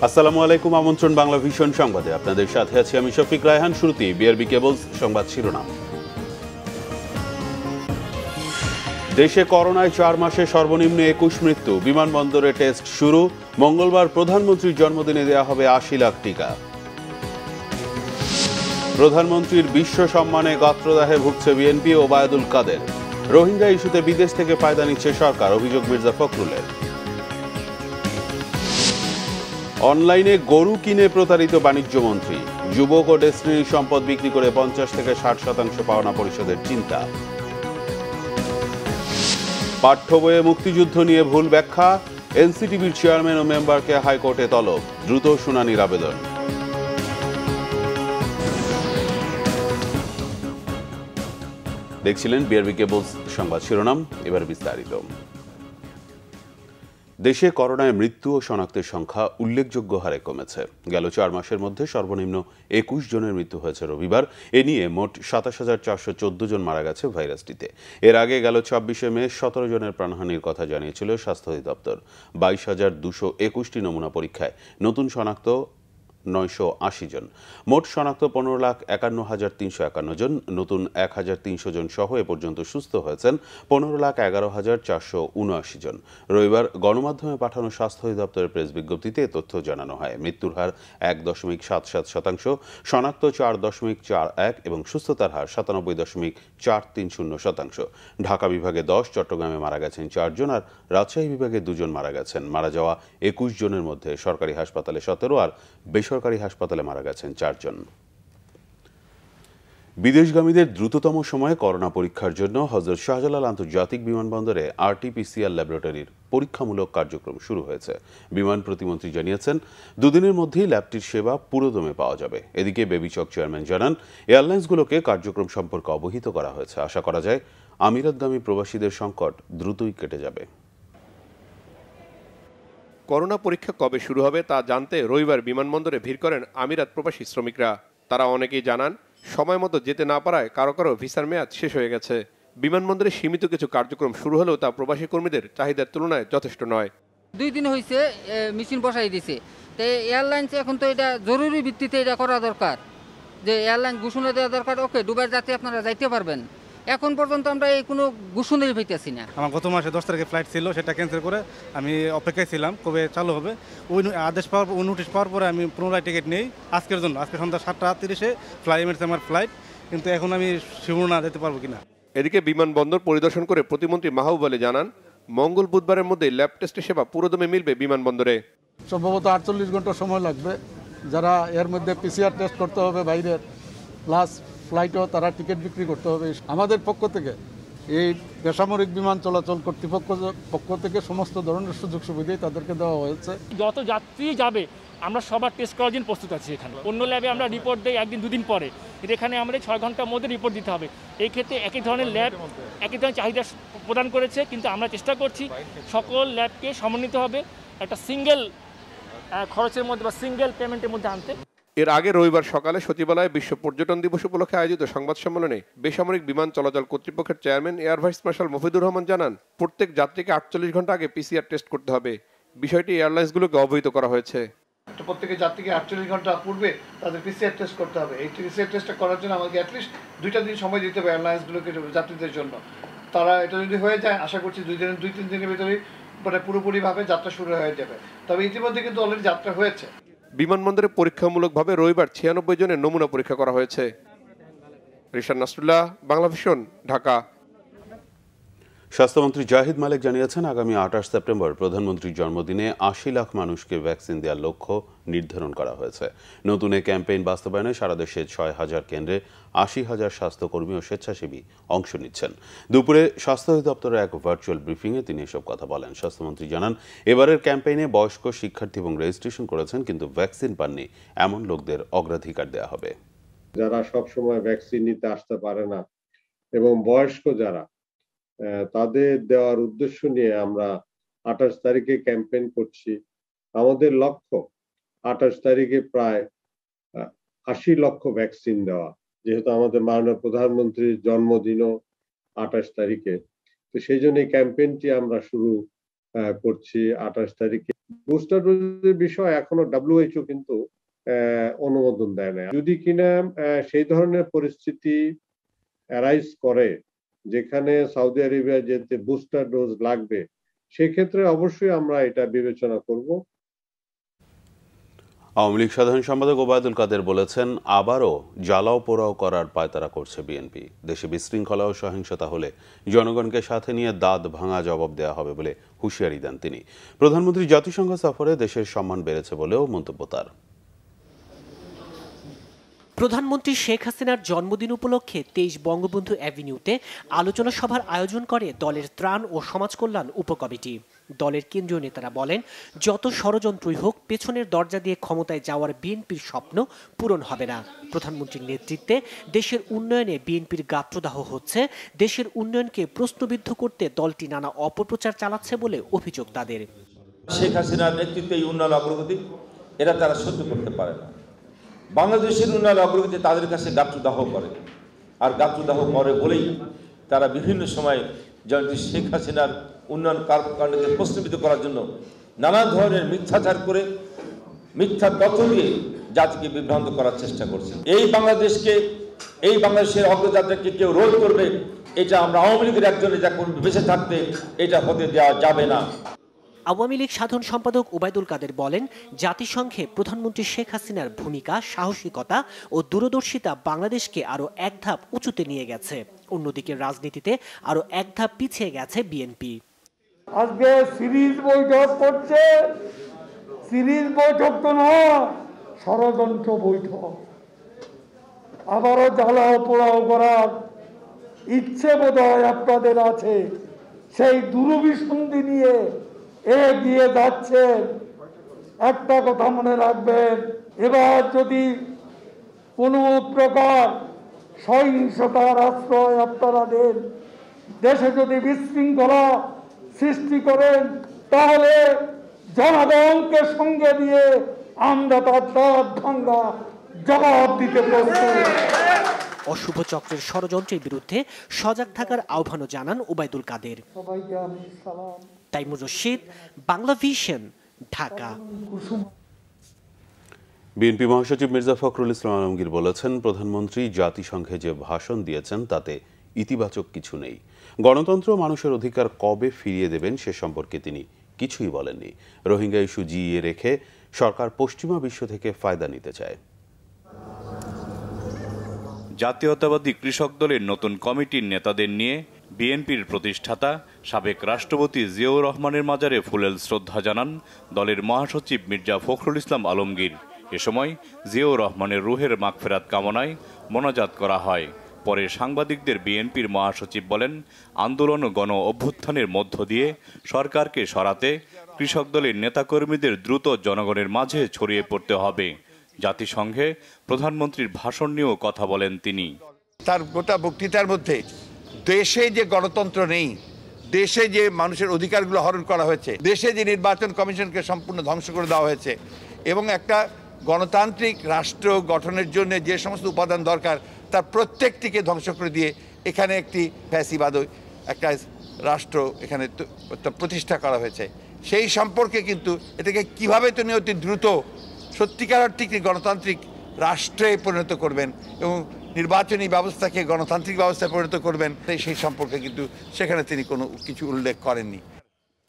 আসসালামু আলাইকুম। আমন্ত্রণ বাংলা ভিশন সংবাদে আপনাদের সাথে আছি আমি শফিক রায়হান। শুরুতেই বিআরবি কেবলস সংবাদ শিরোনাম। দেশে করোনায় 4 মাসে সর্বনিম্ন 21 মৃত্যু, বিমানবন্দরে টেস্ট শুরু। মঙ্গলবার প্রধানমন্ত্রীর জন্মদিনে দেয়া হবে 80 লাখ টিকা। প্রধানমন্ত্রীর বিশ্ব সম্মানে গাত্রদাহে ভুগছে বিএনপি ও ওবায়দুল কাদের। রোহিঙ্গা ইস্যুতে বিদেশ থেকে ফায়দা নিচ্ছে সরকার, অভিযোগ মির্জা ফখরুলের। অনলাইনে গরু কিনে প্রতারিত বাণিজ্য মন্ত্রী। যুবক ও ডেস্টিনি সম্পদ বিক্রি করে 50 থেকে 60% পাওনা পরিশোধের চিন্তা। পাঠ্য বইয়ে মুক্তিযুদ্ধ নিয়ে ভুল ব্যাখ্যা, এনসিটিবির চেয়ারম্যান ও মেম্বারকে হাইকোর্টে তলব, দ্রুত শুনানির আবেদন। দেখছিলেন বিআরবি কেবলস সংবাদ শিরোনাম, এবার বিস্তারিত। দেশে করোনায় মৃত্যু ও শনাক্তের সংখ্যা উল্লেখযোগ্য হারে কমেছে। গেল 4 মাসের মধ্যে সর্বনিম্ন 21 জনের মৃত্যু হয়েছে রবিবার। এ নিয়ে মোট 27,414 জন মারা গেছে ভাইরাসটিতে। এর আগে গেল 26শে মে 17 জনের প্রাণহানির কথা জানিয়েছিল স্বাস্থ্য অধিদপ্তর। 22,221টি নমুনা পরীক্ষায় নতুন শনাক্ত 980 জন। মোট শনাক্ত 15,51,351 জন। নতুন 1,300 জন সহ এ পর্যন্ত সুস্থ হয়েছেন 15,11,479 জন। রবিবার গণমাধ্যমে পাঠানো স্বাস্থ্য অধিদপ্তরের প্রেস বিজ্ঞপ্তিতে এ তথ্য জানানো হয়। মৃত্যুর হার 1.77%, শনাক্ত 4.41 এবং সুস্থতার হার 97.430%। ঢাকা বিভাগে 10, চট্টগ্রামে মারা গেছেন 4 জন আর রাজশাহী বিভাগে 2 জন মারা গেছেন। মারা যাওয়া 21 জনের মধ্যে সরকারি হাসপাতালে 17 আর বেসরকারি হাসপাতালে মারা গেছেন 4 জন। বিদেশগামীদের দ্রুততম সময়ে করোনা পরীক্ষার জন্য হযরত শাহজালাল আন্তর্জাতিক বিমানবন্দরে আরটি-পিসিআর ল্যাবরেটরির পরীক্ষামূলক কার্যক্রম শুরু হয়েছে। বিমান প্রতিমন্ত্রী জানিয়েছেন, দুদিনের মধ্যেই ল্যাবটির সেবা পুরোদমে পাওয়া যাবে। এদিকে বেবিচক চেয়ারম্যান জানান, এয়ারলাইন্সগুলোকে কার্যক্রম সম্পর্কে অবহিত করা হয়েছে। আশা করা যায় আমিরাতগামী প্রবাসীদের সংকট দ্রুতই কেটে যাবে। করোনা পরীক্ষা কবে শুরু হবে তা জানতে রবিবার বিমানবন্দরে ভিড় করেন আমিরাত প্রবাসী শ্রমিকরা। তারা অনেকেই জানান, সময় মতো যেতে না পারায় কারো কারো ভিসার মেয়াদ শেষ হয়ে গেছে। বিমানবন্দরে সীমিত কিছু কার্যক্রম শুরু হলেও তা প্রবাসী কর্মীদের চাহিদার তুলনায় যথেষ্ট নয়। 2 দিন হয়েছে মেশিন বসাই দিছে। তো এয়ারলাইন্স এখন তো এটা জরুরি ভিত্তিতে এটা করা দরকার, যে এয়ারলাইন ঘোষণা দেওয়া দরকার, ওকে দুবাই যাতে আপনারা যাইতে পারবেন। এখন পর্যন্ত আমরা এই কোনো ঘোষণাই পাইতেছি না। আমার গত মাসে 10 তারিখে ফ্লাইট ছিল, সেটা ক্যান্সেল করে আমি অপেক্ষায় ছিলাম কবে চালু হবে। ওই আদেশ পাওয়ার, ওই নোটিশ পাওয়ার পরে আমি পুনরায় টিকিট নেই আজকের জন্য। আজকে সন্ধ্যা 7:30 ফ্লাই এমিরেটস আমার ফ্লাইট, কিন্তু এখন আমি শিওর না যেতে পারবো কিনা। এদিকে বিমানবন্দর পরিদর্শন করে প্রতিমন্ত্রী মাহবুব আলী জানান, মঙ্গল বুধবারের মধ্যে ল্যাব টেস্টের সেবা পুরোদমে মিলবে বিমানবন্দরে। সম্ভবত 48 ঘন্টা সময় লাগবে। যারা এর মধ্যে পিসিআর টেস্ট করতে হবে বাইরের, প্লাস ফ্লাইটও তারা টিকিট বিক্রি করতে হবে। আমাদের পক্ষ থেকে এই বেসামরিক বিমান চলাচল কর্তৃপক্ষ পক্ষ থেকে সমস্ত ধরনের সুযোগ সুবিধাই তাদেরকে দেওয়া হয়েছে। যত যাত্রী যাবে আমরা সবার টেস্ট করার জন্য প্রস্তুত আছি। এখানে অন্য ল্যাবে আমরা রিপোর্ট দিই 1 দিন 2 দিন পরে, কিন্তু এখানে আমাদের 6 ঘন্টার মধ্যে রিপোর্ট দিতে হবে। এই ক্ষেত্রে একই ধরনের ল্যাব একই ধরনের চাহিদা প্রদান করেছে, কিন্তু আমরা চেষ্টা করছি সকল ল্যাবকে সমন্বিত হবে একটা সিঙ্গেল খরচের মধ্যে বা সিঙ্গেল পেমেন্টের মধ্যে আনতে। এর আগে রবিবার সকালে সচিবালয়ে বিশ্ব পর্যটন দিবস উপলক্ষে আয়োজিত সংবাদ সম্মেলনে বেসামরিক বিমান চলাচল কর্তৃপক্ষের chairman air vice marshal Mofidur Rahman জানান, প্রত্যেক যাত্রীকে 48 ঘন্টা আগে পিসিআর টেস্ট করতে হবে। বিষয়টি এয়ারলাইন্সগুলোকে অবহিত করা হয়েছে। প্রত্যেকের যাত্রীকে 48 ঘন্টা পূর্বে তাদের পিসিআর টেস্ট করতে হবে। এই পিসিআর টেস্টটা করার জন্য আমাকে অ্যাটলিস্ট 2টা দিন সময় দিতে হবে এয়ারলাইন্সগুলোকে, যাত্রীদের জন্য। তারা এটা যদি হয়ে যায়, আশা করছি 2-3 দিনের ভিতরেই মানে পুরোপুরিভাবে যাত্রা শুরু হয়ে যাবে। তবে ইতিমধ্যে কিন্তু অলরেডি যাত্রা হয়েছে। বিমানবন্দরে পরীক্ষামূলকভাবে রবিবার 96 জনের নমুনা পরীক্ষা করা হয়েছে। রিশান নাসরুল্লাহ, বাংলা ভিশন, ঢাকা। স্বাস্থ্যমন্ত্রী জাহিদ মালিক জানিয়েছেন, আগামী 28 সেপ্টেম্বর প্রধানমন্ত্রীর জন্মদিনে 80 লাখ মানুষকে ভ্যাকসিন দেওয়ার লক্ষ্য নির্ধারণ করা হয়েছে। নতুন এই ক্যাম্পেইন বাস্তবায়নে সারা দেশে 6,000 কেন্দ্রে 80,000 স্বাস্থ্যকর্মী ও স্বেচ্ছাসেবী অংশ নিচ্ছেন। দুপুরে স্বাস্থ্য অধিদপ্তরের এক ভার্চুয়াল ব্রিফিংয়ে তিনি এসব কথা বলেন। স্বাস্থ্যমন্ত্রী জানান, এবারের ক্যাম্পেইনে বয়স্ক শিক্ষার্থী এবং রেজিস্ট্রেশন করেছেন কিন্তু ভ্যাকসিন পাননি এমন লোকদের অগ্রাধিকার দেওয়া হবে। যারা সব সময় ভ্যাকসিন নিতে আসতে পারে না এবং বয়স্ক যারা, তাদের দেওয়ার উদ্দেশ্য নিয়ে আমরা 28 তারিখে ক্যাম্পেইন করছি। আমাদের লক্ষ্য 28 তারিখে প্রায় 80 লক্ষ ভ্যাকসিন দেওয়া, যেহেতু আমাদের মাননীয় প্রধানমন্ত্রীর জন্মদিনও 28 তারিখে। তো সেই জন্য এই ক্যাম্পেইনটি আমরা শুরু করছি 28 তারিখে। বুস্টার ডোজের বিষয় এখনো WHO কিন্তু অনুমোদন দেয় না। যদি কিনা সেই ধরনের পরিস্থিতি অ্যারাইজ করে যেখানে সৌদি আরবিয়া যেতে বুস্টার ডোজ লাগবে, সেক্ষেত্রে অবশ্যই আমরা এটা বিবেচনা করব। আওয়ামী লীগ সাধারণ সম্পাদক ওবায়দুল কাদের বলেছেন, আবারও জ্বালাও পোড়াও করার পায়তারা করছে বিএনপি। দেশে বিশৃঙ্খলা ও সহিংসতা হলে জনগণকে সাথে নিয়ে দাঁত ভাঙা জবাব দেওয়া হবে বলে হুঁশিয়ারি দেন তিনি। প্রধানমন্ত্রী জাতিসংঘ সফরে দেশের সম্মান বেড়েছে বলেও মন্তব্য তার। প্রধানমন্ত্রী শেখ হাসিনার জন্মদিন উপলক্ষে 23 বঙ্গবন্ধু অ্যাভিনিউতে আলোচনা সভার আয়োজন করে দলের ত্রাণ ও সমাজ কল্যাণ উপকমিটি। দলের কেন্দ্রীয় নেতারা বলেন, যত ষড়যন্ত্রই হোক, পেছনের দরজা দিয়ে ক্ষমতায় যাওয়ার বিএনপির স্বপ্ন পূরণ হবে না। প্রধানমন্ত্রীর নেতৃত্বে দেশের উন্নয়নে বিএনপির গাত্রদাহ হচ্ছে। দেশের উন্নয়নকে প্রশ্নবিদ্ধ করতে দলটি নানা অপপ্রচার চালাচ্ছে বলে অভিযোগ তাদের। শেখ হাসিনার নেতৃত্বে এই উন্নয়ন অগ্রগতি এটা তারা সহ্য করতে পারে না। বাংলাদেশের উন্নয়ন অগ্রগতি তাদের কাছে গাত্রদাহ করে, আর গাত্রদাহ করে বলেই তারা বিভিন্ন সময় জননেত্রী শেখ হাসিনার উন্নয়ন কর্মকাণ্ডকে প্রশ্নবিদ্ধ করার জন্য নানা ধরনের মিথ্যাচার করে, মিথ্যা তথ্য দিয়ে জাতিকে বিভ্রান্ত করার চেষ্টা করছে। এই বাংলাদেশের অগ্রযাত্রাকে কেউ রোধ করবে, এটা আমরা আওয়ামী লীগের একজনের যা বেঁচে থাকতে এটা হতে দেওয়া যাবে না। আওয়ামী লীগ সাধারণ সম্পাদক ওবায়দুল কাদের বলেন, জাতিসংঘে প্রধানমন্ত্রী শেখ হাসিনার ভূমিকা, সাহসিকতা ও দূরদর্শিতা বাংলাদেশকে আরো এক ধাপ উঁচুতে নিয়ে গেছে। অন্যদিকে রাজনীতিতে আরো এক ধাপ পিছিয়ে গেছে বিএনপি। আজকে সিরিজ বৈঠক করছে, সিরিজ বৈঠক তো নয়, ষড়যন্ত্র বৈঠক। আবারও জ্বালাও পোড়াও করার ইচ্ছে বোধহয় আপনাদের আছে। সেই দুরভিসন্ধি নিয়ে এগিয়ে যাচ্ছেন। একটা কথা মনে রাখবেন, এবার যদি কোনো প্রকার সহিংসতার আশ্রয় আপনারা দেন, দেশে যদি বিশৃঙ্খলা সৃষ্টি করেন, তাহলে জনগণকে সঙ্গে দিয়ে আমরা তার দাঁত ভাঙা জবাব দিতে প্রস্তুত। অশুভ চক্রের ষড়যন্ত্রের বিরুদ্ধে সজাগ থাকার আহ্বানও জানান ওবায়দুল কাদের। তাইমুর রশিদ, বাংলা ভিশন, ঢাকা। বিএনপি মহাসচিব মির্জা ফখরুল ইসলাম আলমগীর বলেছেন, প্রধানমন্ত্রী জাতিসংঘে যে ভাষণ দিয়েছেন তাতে ইতিবাচক কিছু নেই। গণতন্ত্র, মানুষের অধিকার কবে ফিরিয়ে দেবেন সে সম্পর্কে তিনি কিছুই বলেননি। রোহিঙ্গা ইস্যু জিইয়ে রেখে সরকার পশ্চিমা বিশ্ব থেকে ফায়দা নিতে চায়। জাতীয়তাবাদী কৃষক দলের নতুন কমিটির নেতাদের নিয়ে বিএনপির প্রতিষ্ঠাতা সাবেক রাষ্ট্রপতি জিয়াউর রহমানের মাজারে ফুলেল শ্রদ্ধা জানান দলের মহাসচিব মির্জা ফখরুল ইসলাম আলমগীর। এ সময় জিয়াউর রহমানের রুহের মাগফিরাত কামনায় মোনাজাত করা হয়। পরে সাংবাদিকদের বিএনপির মহাসচিব বলেন, আন্দোলন ও গণ অভ্যুত্থানের মধ্য দিয়ে সরকারকে সরাতে কৃষক দলের নেতাকর্মীদের দ্রুত জনগণের মাঝে ছড়িয়ে পড়তে হবে। জাতিসংঘে প্রধানমন্ত্রীর ভাষণ নিয়েও কথা বলেন তিনি। তার গোটা বক্তৃতার মধ্যে দেশে যে গণতন্ত্র নেই, দেশে যে মানুষের অধিকারগুলো হরণ করা হয়েছে, দেশে যে নির্বাচন কমিশনকে সম্পূর্ণ ধ্বংস করে দেওয়া হয়েছে এবং একটা গণতান্ত্রিক রাষ্ট্র গঠনের জন্য যে সমস্ত উপাদান দরকার তার প্রত্যেকটিকে ধ্বংস করে দিয়ে এখানে একটি ফ্যাসিবাদ একটা রাষ্ট্র এখানে প্রতিষ্ঠা করা হয়েছে, সেই সম্পর্কে কিন্তু এটাকে কীভাবে তিনি অতি দ্রুত সত্যিকার অর্থে গণতান্ত্রিক রাষ্ট্রে পরিণত করবেন এবং নির্বাচনী ব্যবস্থাকে গণতান্ত্রিক ব্যবস্থায় পরিণত করবেন, সেই সম্পর্কে কিন্তু সেখানে তিনি কোনো কিছু উল্লেখ করেননি।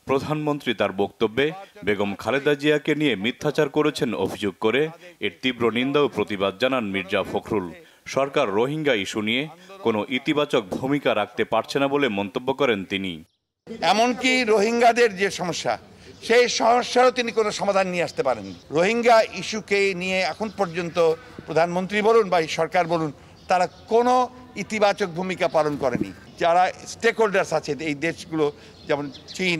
প্রধানমন্ত্রী তার বক্তব্যে বেগম খালেদা জিয়াকে নিয়ে মিথ্যাচার করেছেন অভিযোগ করে এর তীব্র নিন্দা ও প্রতিবাদ জানান মির্জা ফখরুল। সরকার রোহিঙ্গা ইস্যু নিয়ে কোনো ইতিবাচক ভূমিকা রাখতে পারছে না বলে মন্তব্য করেন তিনি। এমনকি রোহিঙ্গাদের যে সমস্যা, সেই সমস্যারও তিনি কোনো সমাধান নিয়ে আসতে পারেননি। রোহিঙ্গা ইস্যুকে নিয়ে এখন পর্যন্ত প্রধানমন্ত্রী বলুন বা সরকার বলুন, তারা কোনো ইতিবাচক ভূমিকা পালন করেনি। যারা স্টেক হোল্ডার্স আছে এই দেশগুলো, যেমন চীন,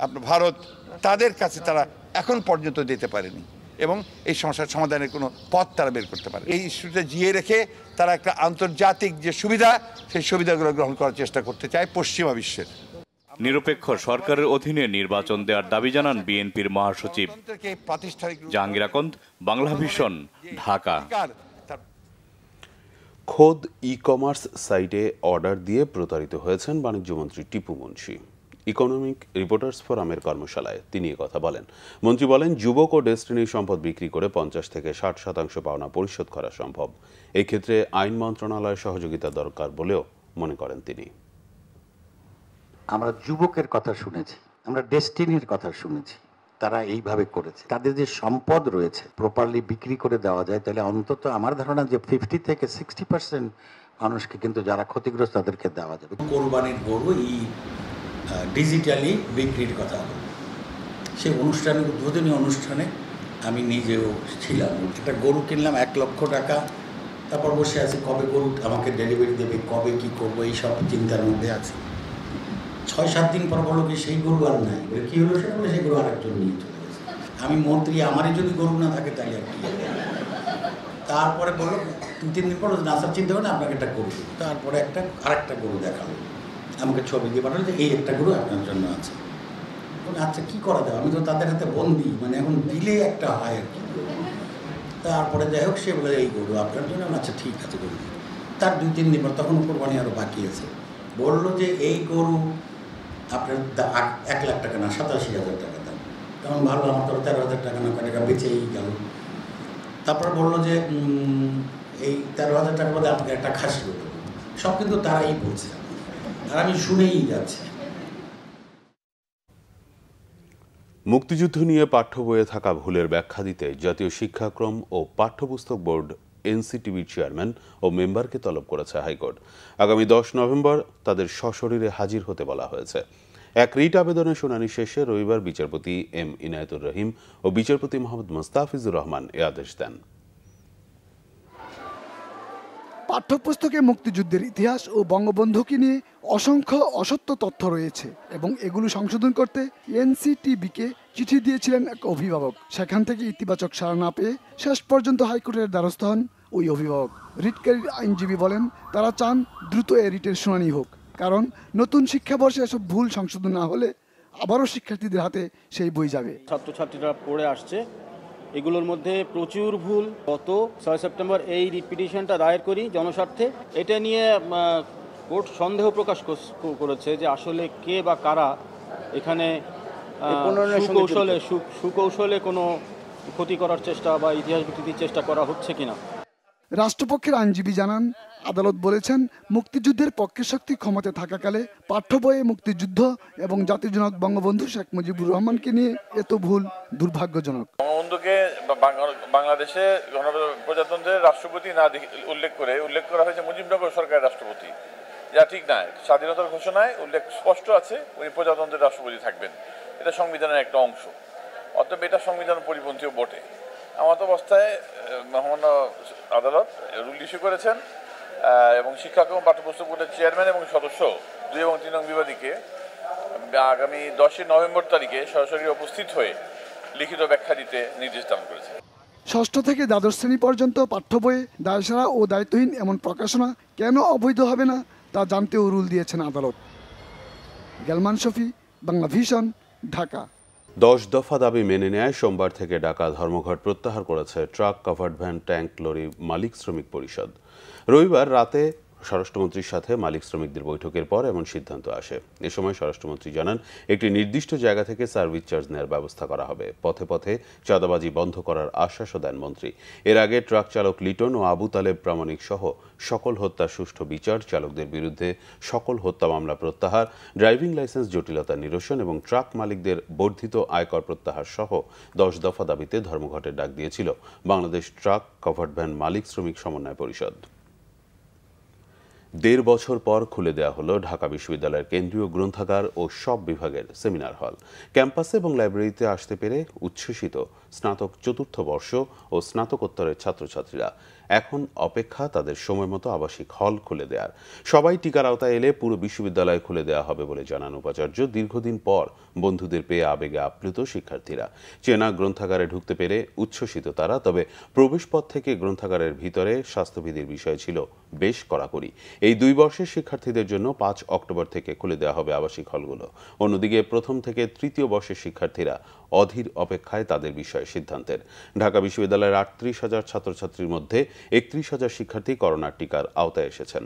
আপনার ভারত, তাদের কাছে তারা এখন পর্যন্ত দিতে পারেনি এবং এই সমস্যার সমাধানের কোনো পথ তারা বের করতে পারে। এই ইস্যুটা জিয়ে রেখে তারা একটা আন্তর্জাতিক যে সুবিধা, সেই সুবিধাগুলো গ্রহণ করার চেষ্টা করতে চায় পশ্চিমা বিশ্বের। নিরপেক্ষ সরকারের অধীনে নির্বাচন দেওয়ার দাবি জানান বিএনপির মহাসচিব। জাহাঙ্গীর আকন্দ, বাংলা ভিশন, ঢাকা। খোদ ই কমার্স সাইটে অর্ডার দিয়ে প্রতারিত হয়েছেন বাণিজ্যমন্ত্রী টিপু মুনশি। ইকোনমিক রিপোর্টার্স ফোরামের কর্মশালায় তিনি কথা বলেন। মন্ত্রী বলেন, যুবক ও ডেস্টিনি সম্পদ বিক্রি করে 50 থেকে 60% পাওনা পরিশোধ করা সম্ভব। এই ক্ষেত্রে আইন মন্ত্রণালয়ের সহযোগিতা দরকার বলেও মনে করেন তিনি। আমরা যুবকের কথা শুনেছি, আমরা ডেস্টিনির কথা শুনেছি, তারা এইভাবে করেছে। তাদের যে সম্পদ রয়েছে প্রপারলি বিক্রি করে দেওয়া যায়, তাহলে অন্তত আমার ধারণা যে 50 থেকে 60% মানুষকে কিন্তু যারা ক্ষতিগ্রস্ত তাদেরকে দেওয়া যাবে। কোরবানির গরু এই ডিজিটালি বিক্রির কথা হলো, সেই অনুষ্ঠানে, উদ্বোধনী অনুষ্ঠানে আমি নিজেও ছিলাম। একটা গরু কিনলাম 1 লক্ষ টাকা, তারপর বসে আছি কবে গরু আমাকে ডেলিভারি দেবে, কবে কি করবো, এই সব চিন্তার মধ্যে আছে। 6-7 দিন পর বলো কি সেই গরু আর নাই, বলে কী হলো সেটা, বলে সেই গরু আরেকজন নিয়ে চলে গেছে। আমি মন্ত্রী, আমারই যদি গরু না থাকে তাহলে আর কি। তারপরে বললো 2-3 দিন পর নাসার চিন্তা করে আপনাকে একটা গরু, তারপরে আরেকটা গরু দেখালো, আমাকে ছবি দিয়ে পাঠালো যে এই একটা গরু আপনার জন্য আছে। আচ্ছা কী করা যাবে, আমি তো তাদের হাতে বন্দি, মানে এখন দিলে একটা হয় আর কি। তারপরে যাই হোক সে বলে এই গরু আপনার জন্য, আচ্ছা ঠিক আছে গরু। তার 2-3 দিন পর, তখন কোরবানি আরও বাকি আছে, বললো যে এই গরু আপনার 1 লাখ টাকা না 87,000 টাকা দাম। তখন ভালো, আমার তো 13,000 টাকা না টাকা বেঁচেই গেল। তারপর বললো যে এই 13,000 টাকা মধ্যে আপনাকে একটা খাসি দেবো। সব কিন্তু তারাই বলছে, আর আমি শুনেই যাচ্ছি। মুক্তিযুদ্ধ নিয়ে পাঠ্য বইয়ে থাকা ভুলের ব্যাখ্যা দিতে জাতীয় শিক্ষাক্রম ও পাঠ্যপুস্তক বোর্ড এনসিটিভির চেয়ারম্যান ও মেম্বারকে তলব করেছে হাইকোর্ট। আগামী 10 নভেম্বর তাদের সশরীরে হাজির হতে বলা হয়েছে। এক রিট আবেদনের শুনানি শেষে রবিবার বিচারপতি এম ইনায়েতুর রহিম ও বিচারপতি মোহাম্মদ মোস্তাফিজুর রহমান এ আদেশ দেন। পাঠ্যপুস্তকে মুক্তিযুদ্ধের ইতিহাস ও বঙ্গবন্ধুকে নিয়ে অসংখ্য অসত্য তথ্য রয়েছে এবং এগুলো সংশোধন করতে এনসিটিবিকে চিঠি দিয়েছিলেন এক অভিভাবক। সেখান থেকে ইতিবাচক সাড়া না পেয়ে শেষ পর্যন্ত হাইকোর্টের দ্বারস্থ হন ওই অভিভাবক। রিটকারীর আইনজীবী বলেন, তারা চান দ্রুত এ রিটের শুনানি হোক, কারণ নতুন শিক্ষাবর্ষে এসব ভুল সংশোধন না হলে আবারও শিক্ষার্থীদের হাতে সেই বই যাবে। ছাত্রছাত্রীরা পড়ে আসছে, এগুলোর মধ্যে প্রচুর ভুল। গত 6 সেপ্টেম্বর এই রিট পিটিশনটা দায়ের করি জনস্বার্থে। এটা নিয়ে কোর্ট সন্দেহ প্রকাশ করেছে যে আসলে কে বা কারা এখানে সুকৌশলে কোনো ক্ষতি করার চেষ্টা বা ইতিহাস বিকৃতির চেষ্টা করা হচ্ছে কিনা। রাষ্ট্রপক্ষের আইনজীবী জানান, আদালত বলেছেন মুক্তিযুদ্ধের পক্ষের শক্তি ক্ষমতায় থাকাকালে পাঠ্য বইয়ে মুক্তিযুদ্ধ এবং জাতির জনক বঙ্গবন্ধু শেখ মুজিবুর রহমানকে নিয়ে এত ভুল দুর্ভাগ্যজনক। বঙ্গবন্ধুকে বাংলাদেশে প্রজাতন্ত্রের রাষ্ট্রপতি না উল্লেখ করা হয়েছে মুজিবনগর সরকারের রাষ্ট্রপতি, যা ঠিক নয়। স্বাধীনতার ঘোষণায় উল্লেখ স্পষ্ট আছে উনি প্রজাতন্ত্রের রাষ্ট্রপতি থাকবেন, এটা সংবিধানের একটা অংশ, অতএব এটা সংবিধান পরিপন্থীও বটে। আমার তো অবস্থায় মহামান্য আদালত রুল ইস্যু করেছেন এবং শিক্ষাক্রম পাঠ্যপুস্তক বোর্ডের চেয়ারম্যান এবং সদস্য 2 এবং 3 নং বিবাদীকে আগামী 10 নভেম্বর তারিখে সরাসরি উপস্থিত হয়ে লিখিত ব্যাখ্যা দিতে নির্দেশ দান করেছে। 6ষ্ঠ থেকে দ্বাদশ শ্রেণী পর্যন্ত পাঠ্য বইয়ে দায়সারা ও দায়িত্বহীন এমন প্রকাশনা কেন অবৈধ হবে না তা জানতেও রুল দিয়েছেন আদালত। গেলমান শফি, বাংলা ভিশন, ঢাকা। 10 দফা দাবি মেনে নেয় সোমবার থেকে ঢাকা ধর্মঘট প্রত্যাহার করেছে truck, covered van, tank lorry মালিক শ্রমিক পরিষদ। রবিবার রাতে স্বরাষ্ট্রমন্ত্রীর সাথে মালিক শ্রমিকদের বৈঠকের পর এমন সিদ্ধান্ত আসে। এ সময় স্বরাষ্ট্রমন্ত্রী জানান, একটি নির্দিষ্ট জায়গা থেকে সার্ভিস চার্জ নেওয়ার ব্যবস্থা করা হবে। পথে পথে চাঁদাবাজি বন্ধ করার আশ্বাসও দেন মন্ত্রী। এর আগে ট্রাক চালক লিটন ও আবু তালেব প্রামাণিক সহ সকল হত্যার সুষ্ঠু বিচার, চালকদের বিরুদ্ধে সকল হত্যা মামলা প্রত্যাহার, ড্রাইভিং লাইসেন্স জটিলতা নিরসন এবং ট্রাক মালিকদের বর্ধিত আয়কর প্রত্যাহার সহ 10 দফা দাবিতে ধর্মঘটের ডাক দিয়েছিল বাংলাদেশ ট্রাক, কাভার্ড ভ্যান মালিক শ্রমিক সমন্বয় পরিষদ। 1.5 বছর পর খুলে দেওয়া হলো ঢাকা বিশ্ববিদ্যালয়ের কেন্দ্রীয় গ্রন্থাগার ও সব বিভাগের সেমিনার হল। ক্যাম্পাসে এবং লাইব্রেরিতে আসতে পেরে উচ্ছ্বসিত স্নাতক 4র্থ বর্ষ ও স্নাতকোত্তরের ছাত্রছাত্রীরা। এখন অপেক্ষা তাদের সময় মতো আবাসিক হল খুলে দেওয়ার। সবাই টিকার আওতায় এলে পুরো বিশ্ববিদ্যালয় খুলে দেওয়া হবে বলে জানান উপাচার্য। দীর্ঘদিন পর বন্ধুদের পেয়ে আবেগে আপ্লুত শিক্ষার্থীরা। চেনা গ্রন্থাগারে ঢুকতে পেরে উচ্ছ্বসিত তারা। তবে প্রবেশপথ থেকে গ্রন্থাগারের ভিতরে স্বাস্থ্যবিধির বিষয় ছিল বেশ কড়াকড়ি। এই 2 বর্ষের শিক্ষার্থীদের জন্য 5 অক্টোবর থেকে খুলে দেওয়া হবে আবাসিক হলগুলো। অন্যদিকে প্রথম থেকে 3য় বর্ষের শিক্ষার্থীরা অধীর অপেক্ষায় তাদের বিষয়ে সিদ্ধান্তের। ঢাকা বিশ্ববিদ্যালয়ের 38,000 ছাত্রছাত্রীর মধ্যে 31,000 শিক্ষার্থী করোনার টিকার আওতায় এসেছেন।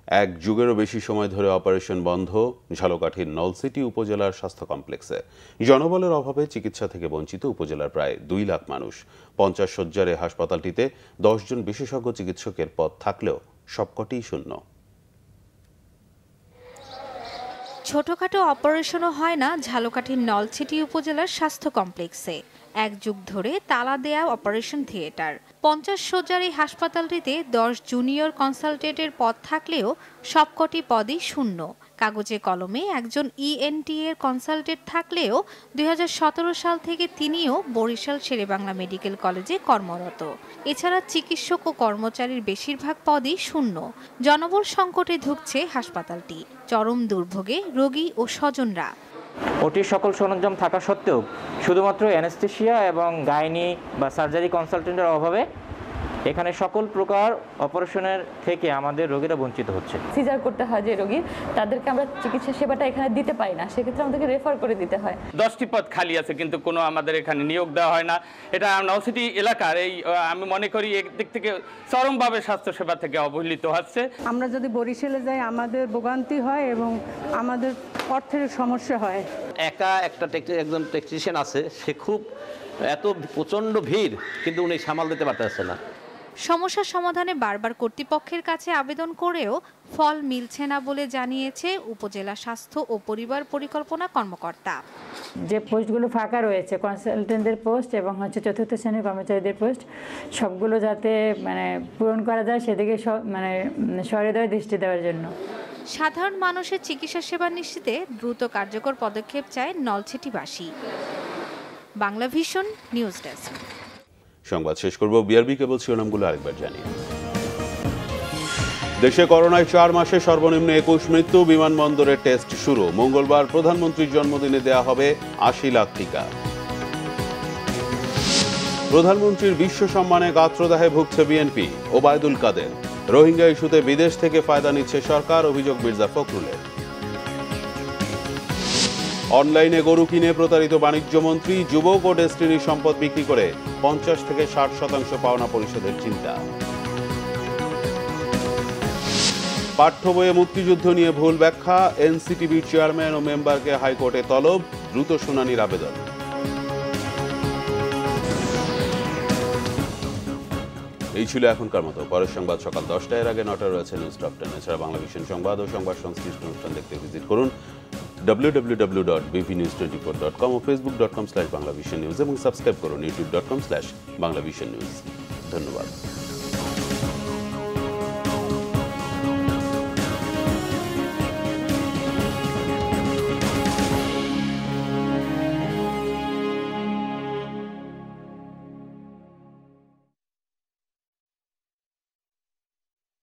এক যুগেরও বেশি সময় ধরে অপারেশন বন্ধ ঝালকাঠির নলসিটি উপজেলার স্বাস্থ্য কমপ্লেক্সে। জনবলের অভাবে চিকিৎসা থেকে বঞ্চিত উপজেলার প্রায় 2 লাখ মানুষ। 50 শয্যার এই হাসপাতালটিতে 10 জন বিশেষজ্ঞ চিকিৎসকের পদ থাকলেও সবকটিই শূন্য। ছোটখাটো অপারেশনও হয় না ঝালকাঠির নলছিটি উপজেলার স্বাস্থ্য কমপ্লেক্সে। এক যুগ ধরে তালা দেয়া অপারেশন থিয়েটার। 50 শয্যার এই হাসপাতালটিতে 10 জুনিয়র কনসালটেন্টের পদ থাকলেও সবকটি পদই শূন্য। কাগজে কলমে একজন ইএনটি এর কনসালটেন্ট থাকলেও 2017 সাল থেকে তিনিও বরিশাল শেরেবাংলা মেডিকেল কলেজে কর্মরত। এছাড়া চিকিৎসক ও কর্মচারীর বেশিরভাগ পদই শূন্য। জনবল সংকটে ধুঁকছে হাসপাতালটি। চরম দুর্ভোগে রোগী ও স্বজনরা। ওটির সকল সরঞ্জাম থাকা সত্ত্বেও শুধুমাত্র অ্যানেস্থেশিয়া এবং গাইনি বা সার্জারি কনসালটেন্টের অভাবে এখানে সকল প্রকার অপারেশনের থেকে আমাদের রোগীরা বঞ্চিত হচ্ছে। সিজার করতে হয় যে রোগী, তাদেরকে আমরা চিকিৎসা সেবাটা এখানে দিতে পারি না, সেক্ষেত্রে আমাদেরকে রেফার করে দিতে হয়। 10টি পদ খালি আছে কিন্তু কোনো আমাদের এখানে নিয়োগ দেওয়া হয় না। এটা নলসিটি এলাকার এই আমি মনে করি একদিক থেকে চরমভাবে স্বাস্থ্যসেবা থেকে অবহেলিত হচ্ছে। আমরা যদি বরিশালে যাই আমাদের ভোগান্তি হয় এবং আমাদের অর্থের সমস্যা হয়। একা একজন টেকনিশিয়ান আছে, সে খুব এত প্রচণ্ড ভিড় কিন্তু উনি সামাল দিতে পারতেছে না। সমস্যা সমাধানে বারবার কর্তৃপক্ষের কাছে আবেদন করেও ফল মিলছে না বলে জানিয়েছে উপজেলা স্বাস্থ্য ও পরিবার পরিকল্পনা কর্মকর্তা। যে পোস্টগুলো ফাঁকা রয়েছে কনসালটেন্টদের পোস্ট এবং চতুর্থ শ্রেণীর কর্মচারীদের পোস্ট, সবগুলো যাতে পূরণ করা যায় সেদিকে সহৃদয় দৃষ্টি দেওয়ার জন্য। সাধারণ মানুষের চিকিৎসা সেবা নিশ্চিতে দ্রুত কার্যকর পদক্ষেপ চায় নলছিটিবাসী। Bangla vision news desk. সংবাদ শেষ করব বিআরবি কেবল শিরোনামগুলো আরেকবার জানিয়ে। দেশে করোনায় 4 মাসে সর্বনিম্ন 21 মৃত্যু। বিমানবন্দরে টেস্ট শুরু। মঙ্গলবার প্রধানমন্ত্রীর জন্মদিনে দেয়া হবে 80 লাখ টিকা। প্রধানমন্ত্রীর বিশ্ব সম্মানে গাত্রদাহে ভুগছে বিএনপি। ওবায়দুল কাদের। রোহিঙ্গা ইস্যুতে বিদেশ থেকে ফায়দা নিচ্ছে সরকার, অভিযোগ মির্জা ফখরুলের। অনলাইনে গরু কিনে প্রতারিত বাণিজ্য মন্ত্রী। যুবক ও ডেস্টিনির সম্পদ বিক্রি করে 50 থেকে 60% পাওনা পরিশোধের চিন্তা। পাঠ্য বইয়ে মুক্তিযুদ্ধ নিয়ে ভুল ব্যাখ্যা। এনসিটিবির চেয়ারম্যান ও মেম্বারকে হাইকোর্টে তলব। দ্রুত শুনানির আবেদন। এই ছিল এখনকার মতো। পরের সংবাদ সকাল 10টায়, এর আগে 9টায় রয়েছে নিউজ টপ 10। এছাড়া বাংলা ভিশন সংবাদ ও সংবাদ সংশ্লিষ্ট অনুষ্ঠান দেখতে ভিজিট করুন www.bvnews24.com ও facebook.com/banglavisionnews এবং সাবস্ক্রাইব করুন youtube.com/banglavisionnews। ধন্যবাদ।